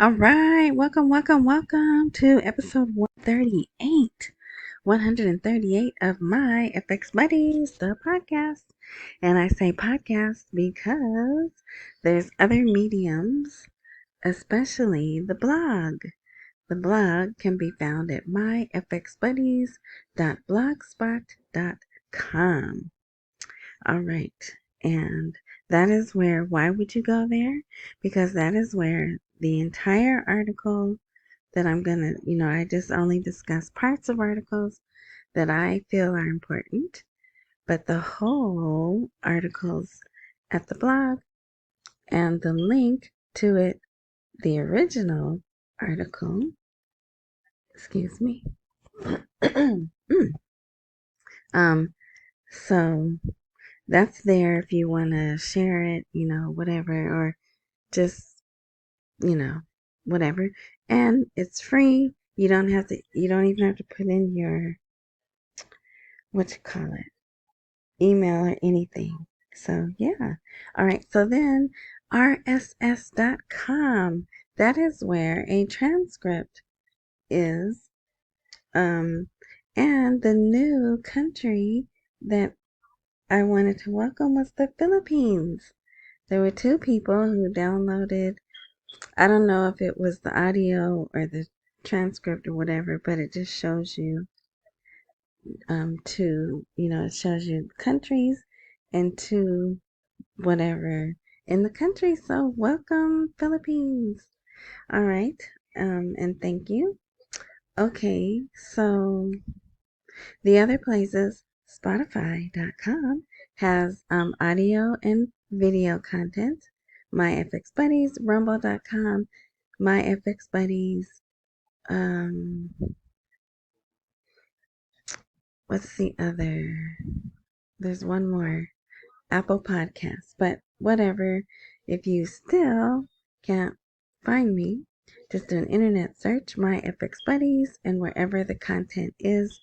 All right, welcome to episode 138. 138 of my FX Buddies, the podcast. And I say podcast because there's other mediums, especially the blog. The blog can be found at myfxbuddies.blogspot.com. All right. And that is where, why would you go there? Because that is where the entire article that I'm going to, I just only discuss parts of articles that I feel are important, but the whole articles at the blog and the link to it, the original article, excuse me. So that's there if you want to share it, whatever, or just, you know, whatever. And it's free. You don't even have to put in your, email or anything. So yeah. All right. So then rss.com, that is where a transcript is. And the new country that I wanted to welcome was the Philippines. There were two people who downloaded, I don't know if it was the audio or the transcript or whatever, but it just shows you it shows you countries and to whatever in the country. So welcome, Philippines. All right. And thank you. Okay, so the other places, Spotify.com has audio and video content. My FX Buddies, Rumble.com, My FX Buddies. What's the other? There's one more. Apple Podcasts, but whatever. If you still can't find me, just do an internet search, My FX Buddies, and wherever the content is,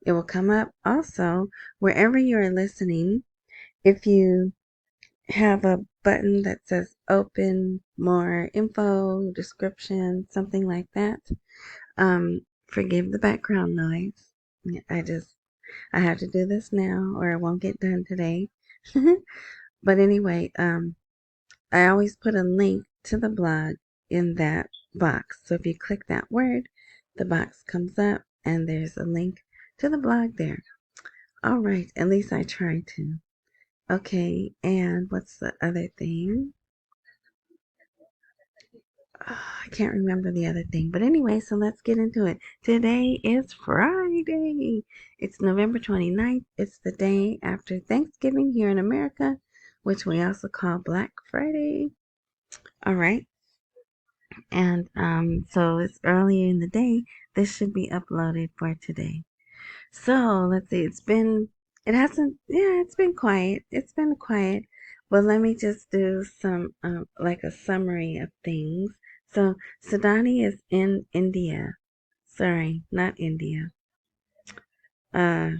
it will come up. Also, wherever you are listening, if you have a button that says open more info, description, something like that, forgive the background noise. I have to do this now or it won't get done today. But anyway, I always put a link to the blog in that box. So if you click that word, the box comes up and there's a link to the blog there. All right, at least I try to. Okay, and what's the other thing? I can't remember the other thing. But anyway, so let's get into it. Today is Friday. It's November 29th. It's the day after Thanksgiving here in America, which we also call Black Friday. All right. And so it's earlier in the day. This should be uploaded for today. So let's see. It's been quiet. It's been quiet. But let me just do some like a summary of things. So Sudani is in India. Sorry, not India. Uh,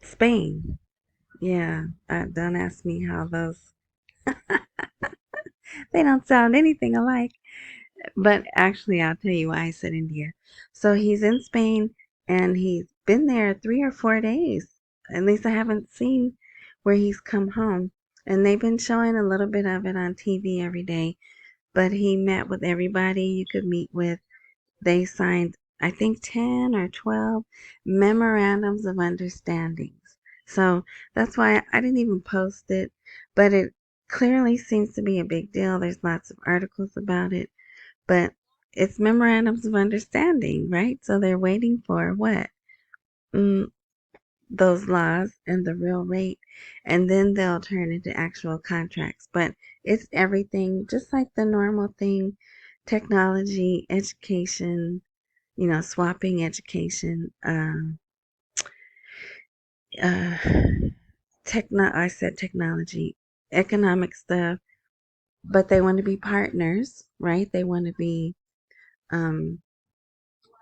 Spain. Yeah. Don't ask me how those. They don't sound anything alike. But actually, I'll tell you why I said India. So he's in Spain and he's been there 3 or 4 days. At least I haven't seen where he's come home. And they've been showing a little bit of it on TV every day. But he met with everybody you could meet with. They signed, I think, 10 or 12 memorandums of understandings. So that's why I didn't even post it. But it clearly seems to be a big deal. There's lots of articles about it. But it's memorandums of understanding, right? So they're waiting for what? Those laws and the real rate, and then they'll turn into actual contracts. But it's everything, just like the normal thing, technology, education, swapping education, uh, I said technology, economic stuff, but they want to be partners, right? They want to be um,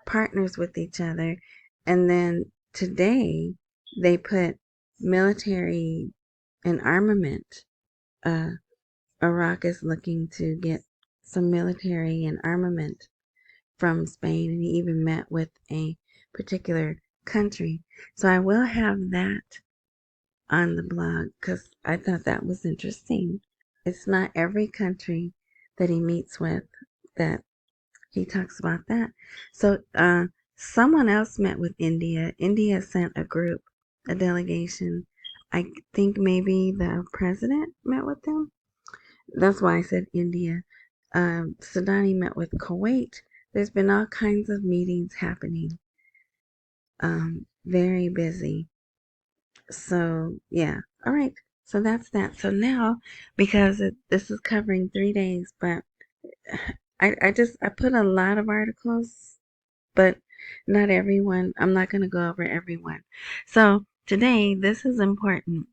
partners with each other. And then today they put military and armament. Iraq is looking to get some military and armament from Spain, and he even met with a particular country. So I will have that on the blog because I thought that was interesting. It's not every country that he meets with that he talks about that. So someone else met with India. India sent a group, a delegation. I think maybe the president met with them. That's why I said India. Sudani met with Kuwait. There's been all kinds of meetings happening. Very busy. So, yeah. All right. So that's that. So now, because this is covering 3 days, but I put a lot of articles, but not everyone. I'm not going to go over everyone. So today, this is important.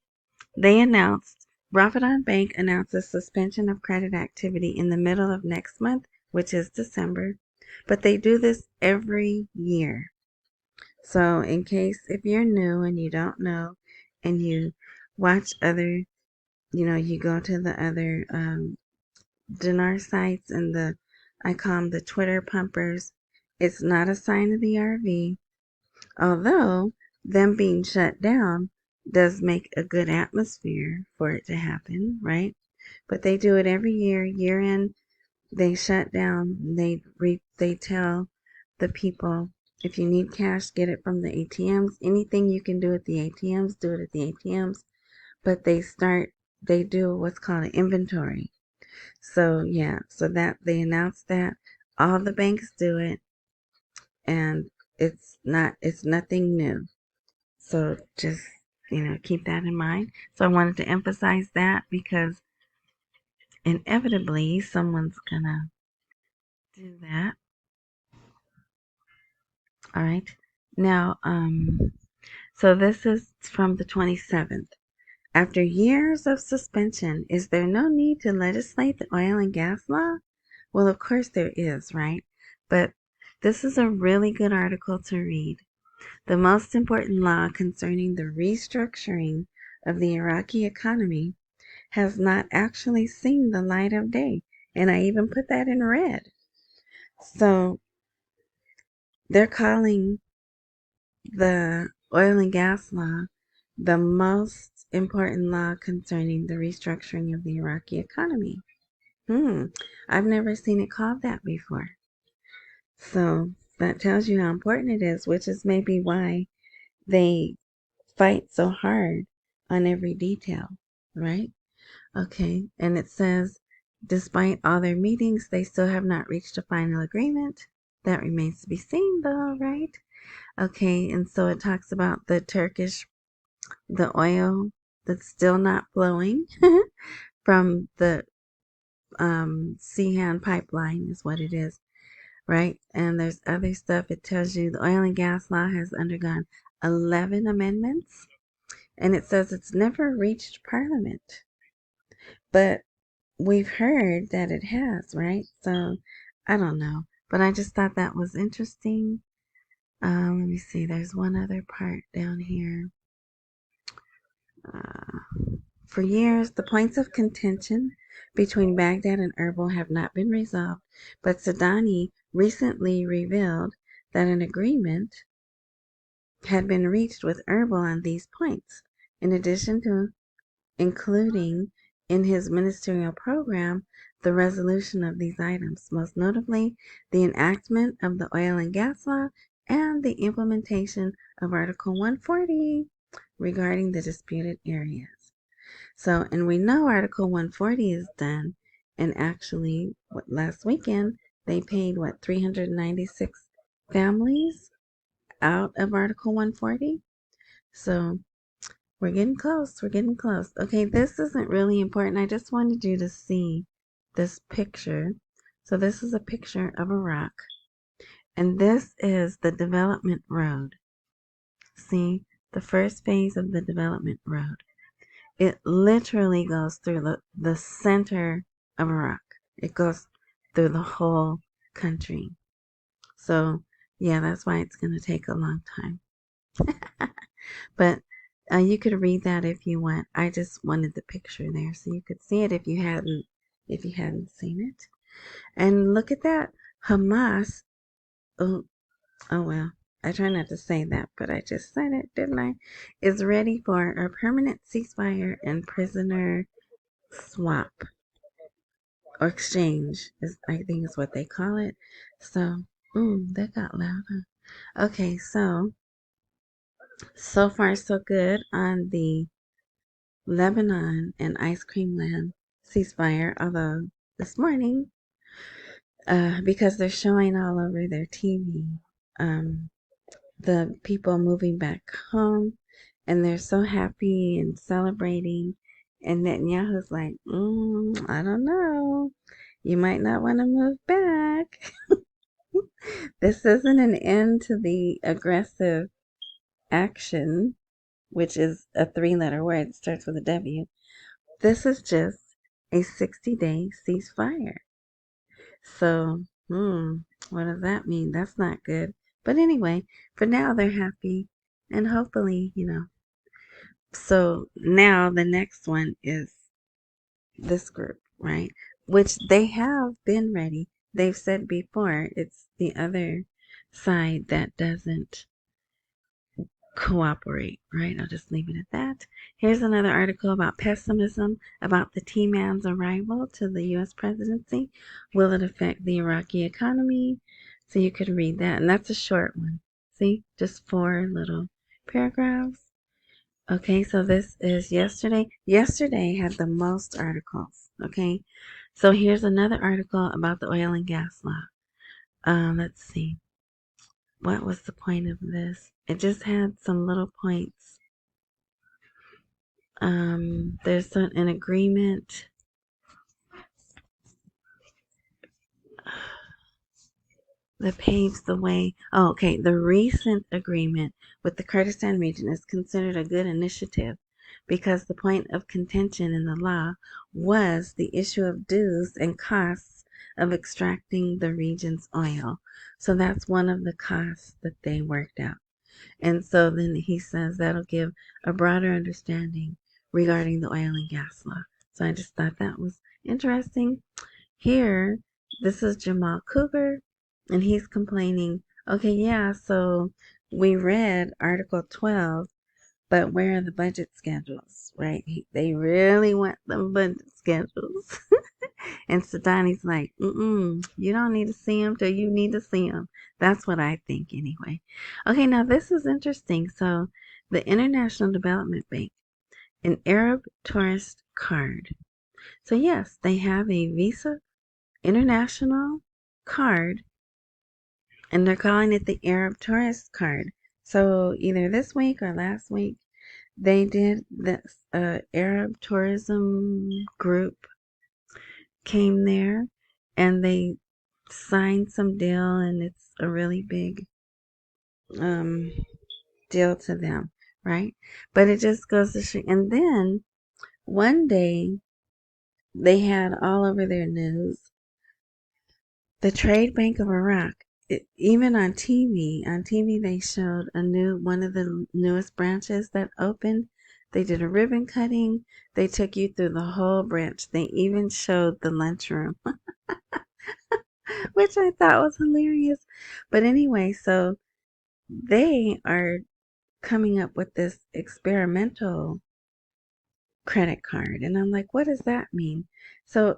They announced, Rafidain Bank announces suspension of credit activity in the middle of next month, which is December. But they do this every year. So in case if you're new and you don't know and you watch other, you go to the other dinar sites and I call them the Twitter pumpers. It's not a sign of the RV, although them being shut down does make a good atmosphere for it to happen, right? But they do it every year. Year end, they shut down. They tell the people, if you need cash, get it from the ATMs. Anything you can do at the ATMs, do it at the ATMs. But they do what's called an inventory. So yeah, so that they announced that all the banks do it, and it's nothing new. So just, keep that in mind. So I wanted to emphasize that because inevitably someone's gonna do that. All right. Now, so this is from the 27th. After years of suspension, is there no need to legislate the oil and gas law? Well, of course there is, right? But this is a really good article to read. The most important law concerning the restructuring of the Iraqi economy has not actually seen the light of day. And I even put that in red. So they're calling the oil and gas law the most important law concerning the restructuring of the Iraqi economy. I've never seen it called that before. So that tells you how important it is, which is maybe why they fight so hard on every detail, right? Okay, and it says, despite all their meetings, they still have not reached a final agreement. That remains to be seen, though, right? Okay, and so it talks about the oil that's still not flowing from the Seahan pipeline is what it is, right? And there's other stuff. It tells you the oil and gas law has undergone 11 amendments, and it says it's never reached Parliament. But we've heard that it has, right? So I don't know, but I just thought that was interesting. Let me see. There's one other part down here. For years, the points of contention between Baghdad and Erbil have not been resolved, but Sudani recently revealed that an agreement had been reached with Erbil on these points, in addition to including in his ministerial program the resolution of these items, most notably the enactment of the oil and gas law and the implementation of Article 140 regarding the disputed areas. So, and we know Article 140 is done, and actually, last weekend, they paid, 396 families out of Article 140? So, we're getting close. We're getting close. Okay, this isn't really important. I just wanted you to see this picture. So this is a picture of Iraq. And this is the development road. See, the first phase of the development road. It literally goes through the center of Iraq. It goes through the whole country. So, yeah, that's why it's going to take a long time. But you could read that if you want. I just wanted the picture there so you could see it if you hadn't seen it. And look at that. Hamas, oh, oh well, I try not to say that, but I just said it, didn't I? Is ready for a permanent ceasefire and prisoner swap or exchange, is I think is what they call it. So, that got louder. Okay, so far so good on the Lebanon and Ice Cream Land ceasefire, although this morning, because they're showing all over their TV, the people moving back home, and they're so happy and celebrating, and Netanyahu's like, I don't know, you might not want to move back. This isn't an end to the aggressive action, which is a three-letter word. It starts with a W. This is just a 60-day ceasefire. So, what does that mean? That's not good. But anyway, for now they're happy, and hopefully, So now the next one is this group, right? Which they have been ready. They've said before, it's the other side that doesn't cooperate, right? I'll just leave it at that. Here's another article about pessimism about the T-Man's arrival to the U.S. presidency. Will it affect the Iraqi economy? So you could read that. And that's a short one. See? Just 4 little paragraphs. Okay, so this is yesterday. Yesterday had the most articles. Okay, so here's another article about the oil and gas law. Let's see. What was the point of this? It just had some little points. There's an agreement. That paves the way. Oh, okay. The recent agreement with the Kurdistan region is considered a good initiative because the point of contention in the law was the issue of dues and costs of extracting the region's oil. So that's one of the costs that they worked out. And so then he says that'll give a broader understanding regarding the oil and gas law. So I just thought that was interesting. Here, this is Jamal Cougar, and he's complaining, okay, yeah, so we read Article 12, but where are the budget schedules, right? They really want the budget schedules. And Sadani's like, you don't need to see them till you need to see them. That's what I think anyway. Okay, now this is interesting. So the International Development Bank, an Arab tourist card. So yes, they have a Visa International card, and they're calling it the Arab tourist card. So either this week or last week, they did this Arab tourism group came there, and they signed some deal, and it's a really big deal to them, right? But it just goes to show. And then one day they had all over their news the Trade Bank of Iraq. Even on TV they showed one of the newest branches that opened. They did a ribbon cutting. They took you through the whole branch. They even showed the lunchroom, which I thought was hilarious. But anyway, so they are coming up with this experimental credit card. And I'm like, what does that mean? So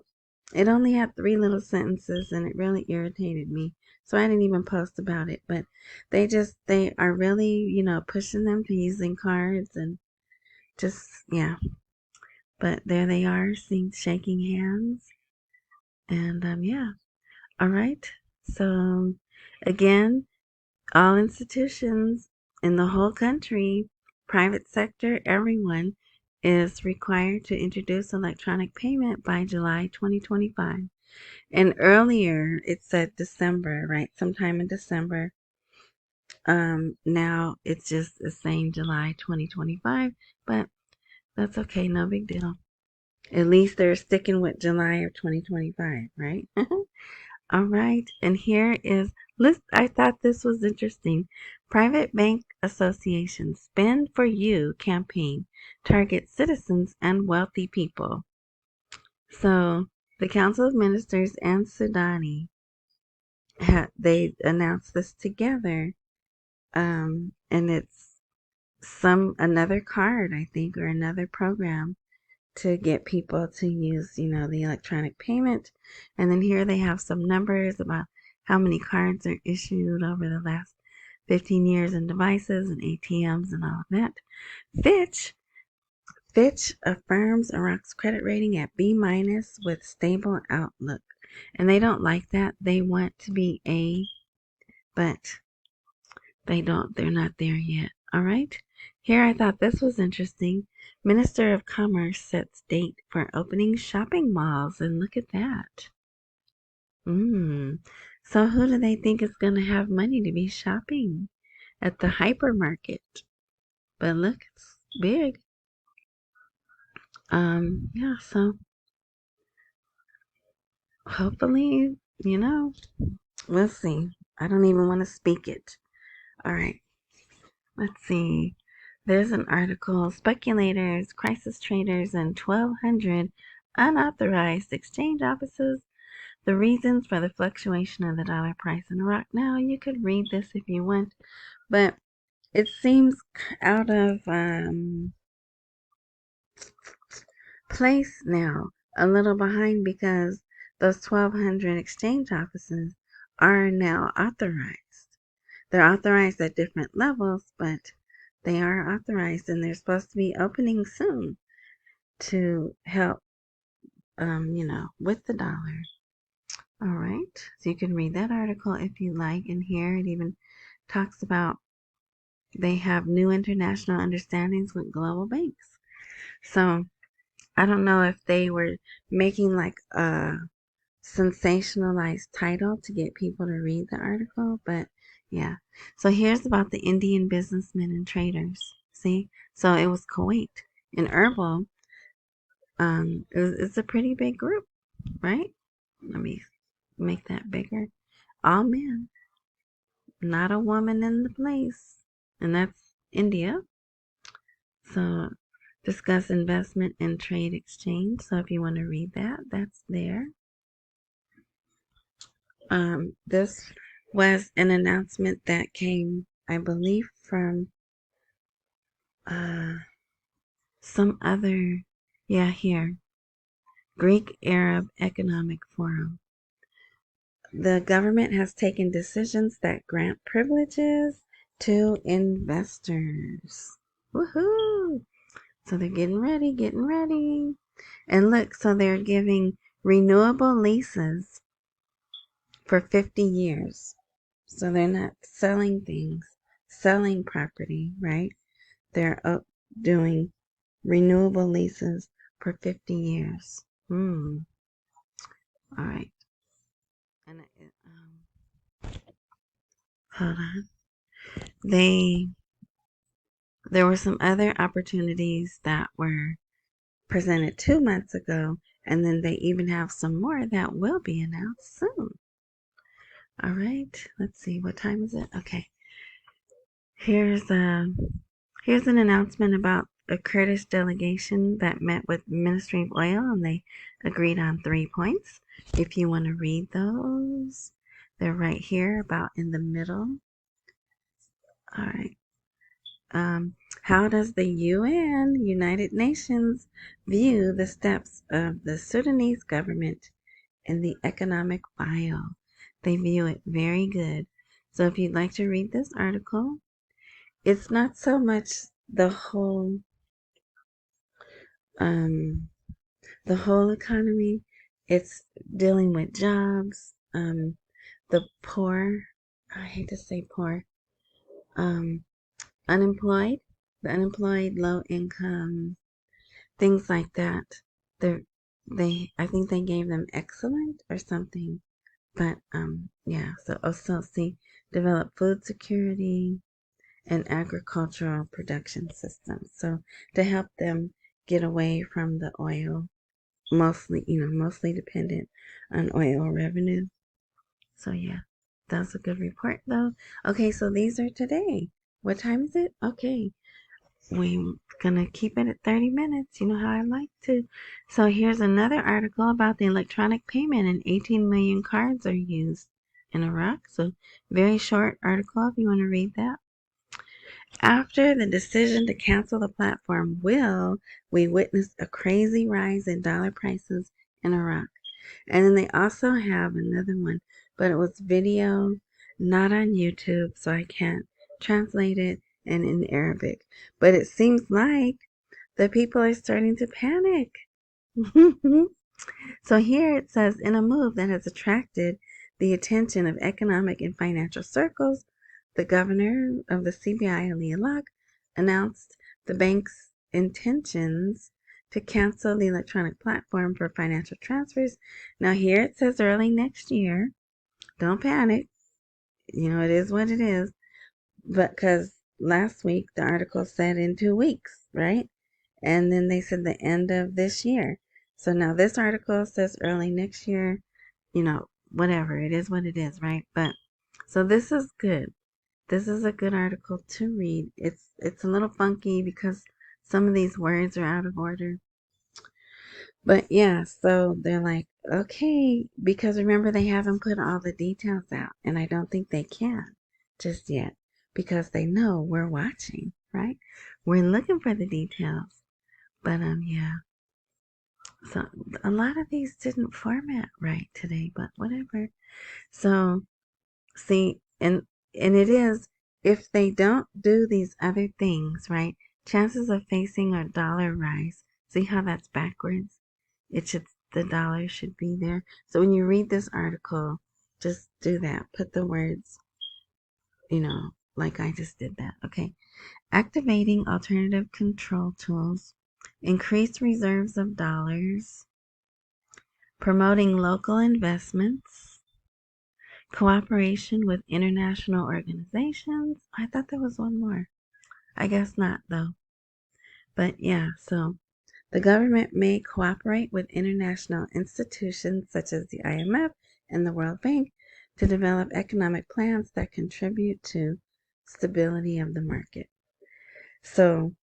it only had 3 little sentences, and it really irritated me. So I didn't even post about it. But they are really, pushing them to using cards and just, yeah. But there they are, shaking hands. And, yeah. All right. So, again, all institutions in the whole country, private sector, everyone is required to introduce electronic payment by July 2025. And earlier it said December, right? Sometime in December. Now it's just saying July 2025, but that's okay, no big deal. At least they're sticking with July of 2025, right? All right, and here is list. I thought this was interesting. Private Bank Association Spend for You campaign targets citizens and wealthy people. So The Council of Ministers and Sudani, they announced this together, and it's another card, I think, or another program to get people to use, the electronic payment. And then here they have some numbers about how many cards are issued over the last 15 years in devices and ATMs and all of that. Fitch affirms Iraq's credit rating at B- with stable outlook. And they don't like that. They want to be A, but they're not there yet. All right. Here I thought this was interesting. Minister of Commerce sets date for opening shopping malls, and look at that. So who do they think is going to have money to be shopping at the hypermarket? But look, it's big. Yeah, so hopefully, we'll see. I don't even want to speak it. All right. Let's see. There's an article, Speculators, Crisis Traders, and 1,200 Unauthorized Exchange Offices, the reasons for the fluctuation of the dollar price in Iraq. Now, you could read this if you want, but it seems out of place now, a little behind, because those 1,200 exchange offices are now authorized. They're authorized at different levels, but they are authorized, and they're supposed to be opening soon to help, with the dollar. All right. So you can read that article if you like. And here it even talks about they have new international understandings with global banks. So I don't know if they were making like a sensationalized title to get people to read the article, but yeah. So here's about the Indian businessmen and traders. See? So it was Kuwait. In Erbil, it's a pretty big group, right? Let me make that bigger. All men, not a woman in the place. And that's India. So discuss investment and trade exchange. So if you want to read that, that's there. This was an announcement that came, I believe, from some other, here, Greek Arab Economic Forum. The government has taken decisions that grant privileges to investors. Woohoo! So they're getting ready. And look, so they're giving renewable leases for 50 years. So they're not selling property, right? They're doing renewable leases for 50 years. All right. And hold on. There were some other opportunities that were presented 2 months ago, and then they even have some more that will be announced soon. All right. Let's see. What time is it? Okay. Here's an announcement about a Kurdish delegation that met with the Ministry of Oil, and they agreed on 3 points. If you want to read those, they're right here, about in the middle. All right. How does the UN, United Nations, view the steps of the Sudanese government in the economic file? They view it very good. So if you'd like to read this article, it's not so much the whole economy. It's dealing with jobs, the poor. I hate to say poor. Unemployed, the unemployed, low income, things like that. I think they gave them excellent or something. But so also see, develop food security and agricultural production systems. So to help them get away from the oil, mostly dependent on oil revenue. So yeah, that's a good report though. Okay, so these are today. What time is it? Okay. we're gonna keep it at 30 minutes. You know how I like to. So here's another article about the electronic payment, and 18 million cards are used in Iraq. So very short article if you want to read that. After the decision to cancel the platform, will we witness a crazy rise in dollar prices in Iraq? And then they also have another one, but it was video, not on YouTube, so I can't translate it, and in Arabic. But it seems like the people are starting to panic. So here it says, in a move that has attracted the attention of economic and financial circles, the governor of the CBI, Ali Alak, announced the bank's intentions to cancel the electronic platform for financial transfers. Now here it says early next year. Don't panic. You know, it is what it is. But because last week the article said in 2 weeks, right? And then they said the end of this year. So now this article says early next year, you know, whatever. It is what it is, right? But so this is good. This is a good article to read. It's a little funky because some of these words are out of order. But yeah, so they're like, okay, because remember they haven't put all the details out, and I don't think they can just yet because they know we're watching, right? We're looking for the details. But yeah. So a lot of these didn't format right today, but whatever. So see, and it is, if they don't do these other things, right? Chances of facing a dollar rise. See how that's backwards? The dollar should be there. So when you read this article, just do that. Put the words, like I just did that. Okay. Activating alternative control tools, increased reserves of dollars, promoting local investments, cooperation with international organizations. I thought there was one more. I guess not, though. But yeah, so the government may cooperate with international institutions such as the IMF and the World Bank to develop economic plans that contribute to stability of the market. So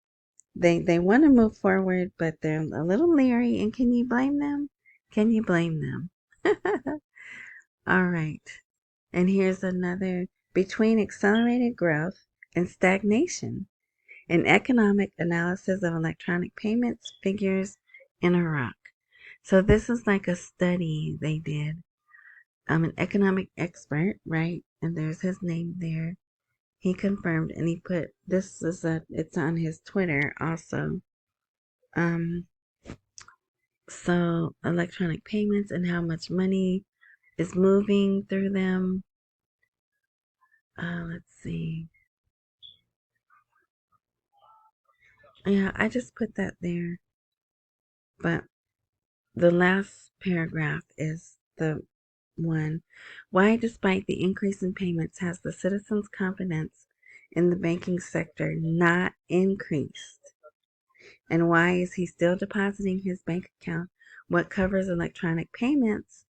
they want to move forward, but they're a little leery, and can you blame them? Can you blame them? All right. And here's another, between accelerated growth and stagnation, an economic analysis of electronic payments figures in Iraq. So this is like a study they did. An economic expert, right? And there's his name there. He confirmed, and he put, it's on his Twitter also. So electronic payments and how much money is moving through them. Let's see. Yeah, I just put that there. But the last paragraph is the one. Why, despite the increase in payments, has the citizens' confidence in the banking sector not increased? And why is he still depositing his bank account what covers electronic payments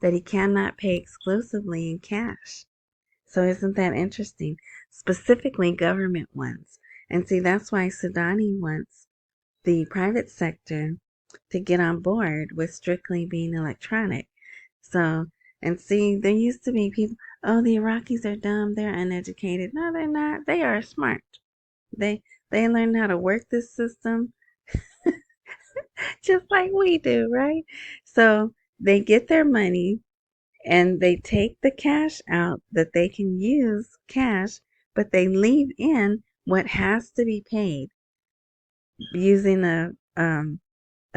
that he cannot pay exclusively in cash? So isn't that interesting? Specifically government ones. And see, that's why Sudani wants the private sector to get on board with strictly being electronic. So, and see, there used to be people, oh, the Iraqis are dumb, they're uneducated. No, they're not. They are smart. They learn how to work this system just like we do, right? So they get their money and they take the cash out that they can use cash, but they leave in what has to be paid using a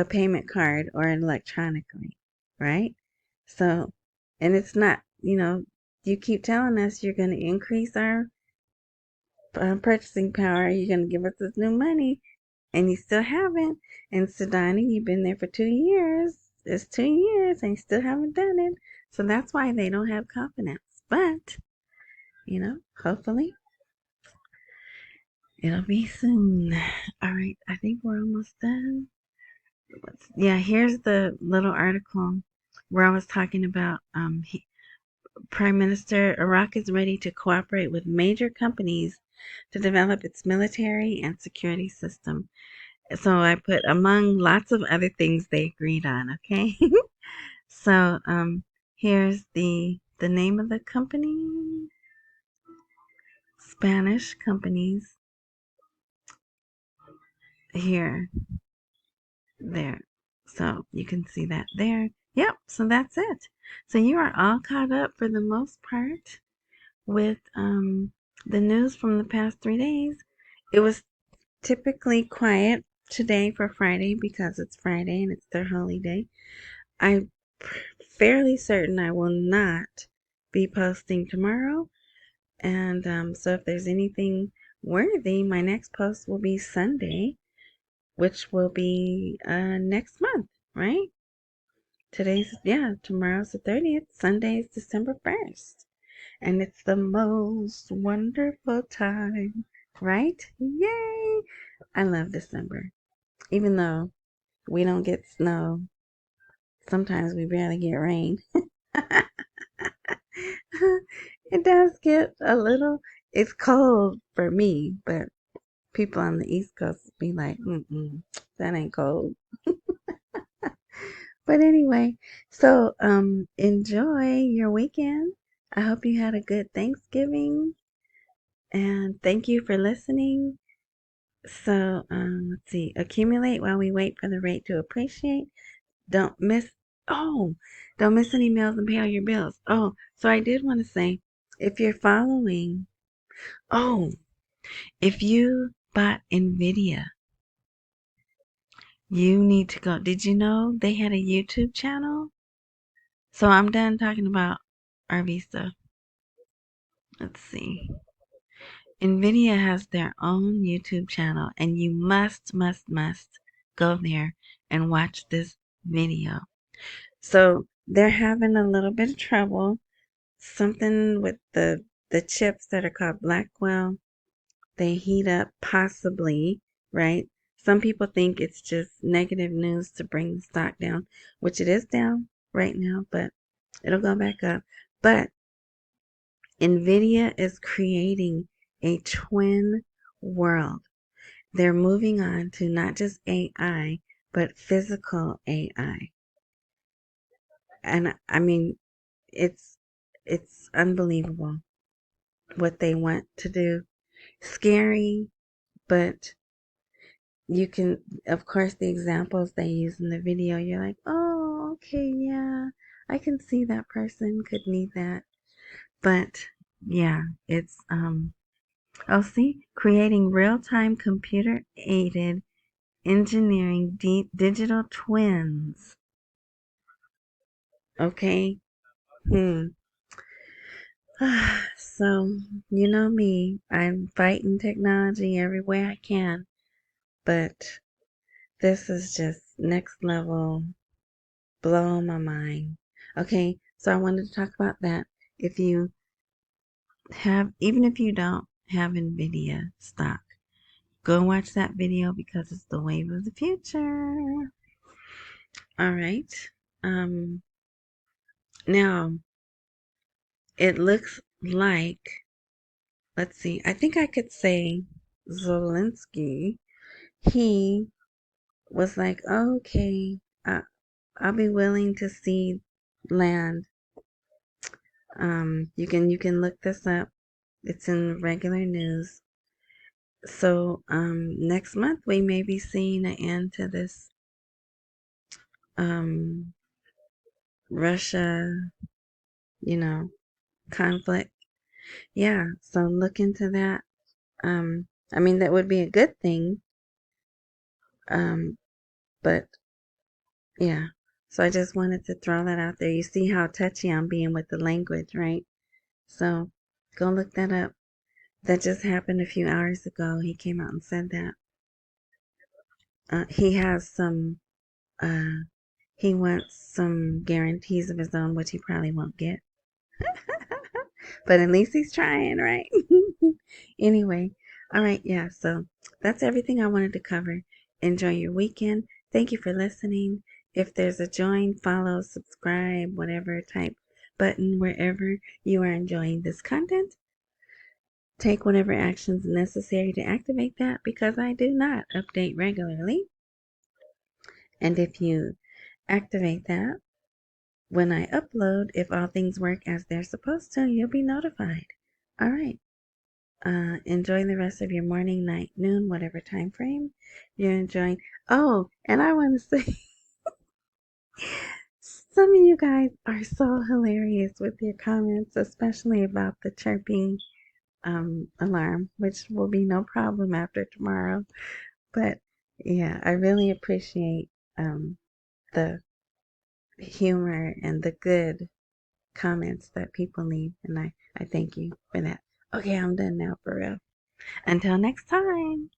payment card or electronically, right? So, and it's not, you keep telling us you're going to increase our purchasing power, you're going to give us this new money, and you still haven't. And Sudani, you've been there for 2 years. It's 2 years, and you still haven't done it. So that's why they don't have confidence. But, hopefully it'll be soon. All right, I think we're almost done. Yeah, here's the little article where I was talking about Prime Minister, Iraq is ready to cooperate with major companies to develop its military and security system. So I put among lots of other things they agreed on, okay? So here's the name of the company. Spanish companies here, there. So you can see that there. Yep, so that's it. So you are all caught up for the most part with the news from the past 3 days. It was typically quiet today for Friday because it's Friday and it's their holy day. I'm fairly certain I will not be posting tomorrow. And so if there's anything worthy, my next post will be Sunday, which will be next month, right? Tomorrow's the 30th. Sunday is December 1st. And it's the most wonderful time, right? Yay! I love December. Even though we don't get snow, sometimes we barely get rain. It does get a little, it's cold for me, but people on the East Coast be like, that ain't cold. But anyway, so enjoy your weekend. I hope you had a good Thanksgiving, and thank you for listening. So let's see, accumulate while we wait for the rate to appreciate. Don't miss, don't miss any meals and pay all your bills. Oh, so I did want to say, if you're following, oh, if you bought NVIDIA, you need to go. Did you know they had a YouTube channel? So I'm done talking about our Visa. Let's see. NVIDIA has their own YouTube channel, and you must go there and watch this video. So they're having a little bit of trouble. Something with the chips that are called Blackwell. They heat up possibly, right? Some people think it's just negative news to bring the stock down, which it is down right now, but it'll go back up. But NVIDIA is creating a twin world. They're moving on to not just AI, but physical AI. And I mean, it's unbelievable what they want to do. Scary, but you can, of course, the examples they use in the video, you're like, oh, okay, yeah, I can see that person could need that. But yeah, it's see, creating real-time computer-aided engineering digital twins. Okay. So, you know me, I'm fighting technology everywhere I can, but this is just next level, blowing my mind. Okay, so I wanted to talk about that. If you have, even if you don't have NVIDIA stock, go watch that video because it's the wave of the future. All right. Um, Now, it looks like, let's see, I think I could say Zelensky, he was like, oh, okay, I'll be willing to cede land. You can look this up. It's in regular news. So, next month we may be seeing an end to this, um, Russia, conflict. Yeah, so look into that. I mean, that would be a good thing. But yeah. So I just wanted to throw that out there. You see how touchy I'm being with the language, right? So go look that up. That just happened a few hours ago. He came out and said that. He has some, he wants some guarantees of his own, which he probably won't get. But at least he's trying, right? Anyway, all right, yeah, so that's everything I wanted to cover. Enjoy your weekend. Thank you for listening. If there's a join, follow, subscribe, whatever type button wherever you are enjoying this content, take whatever actions necessary to activate that, because I do not update regularly. And if you activate that, when I upload, if all things work as they're supposed to, you'll be notified. All right. Enjoy the rest of your morning, night, noon, whatever time frame you're enjoying. Oh, and I want to say, some of you guys are so hilarious with your comments, especially about the chirping alarm, which will be no problem after tomorrow. But yeah, I really appreciate the humor and the good comments that people leave, and I thank you for that. Okay, I'm done now for real. Until next time.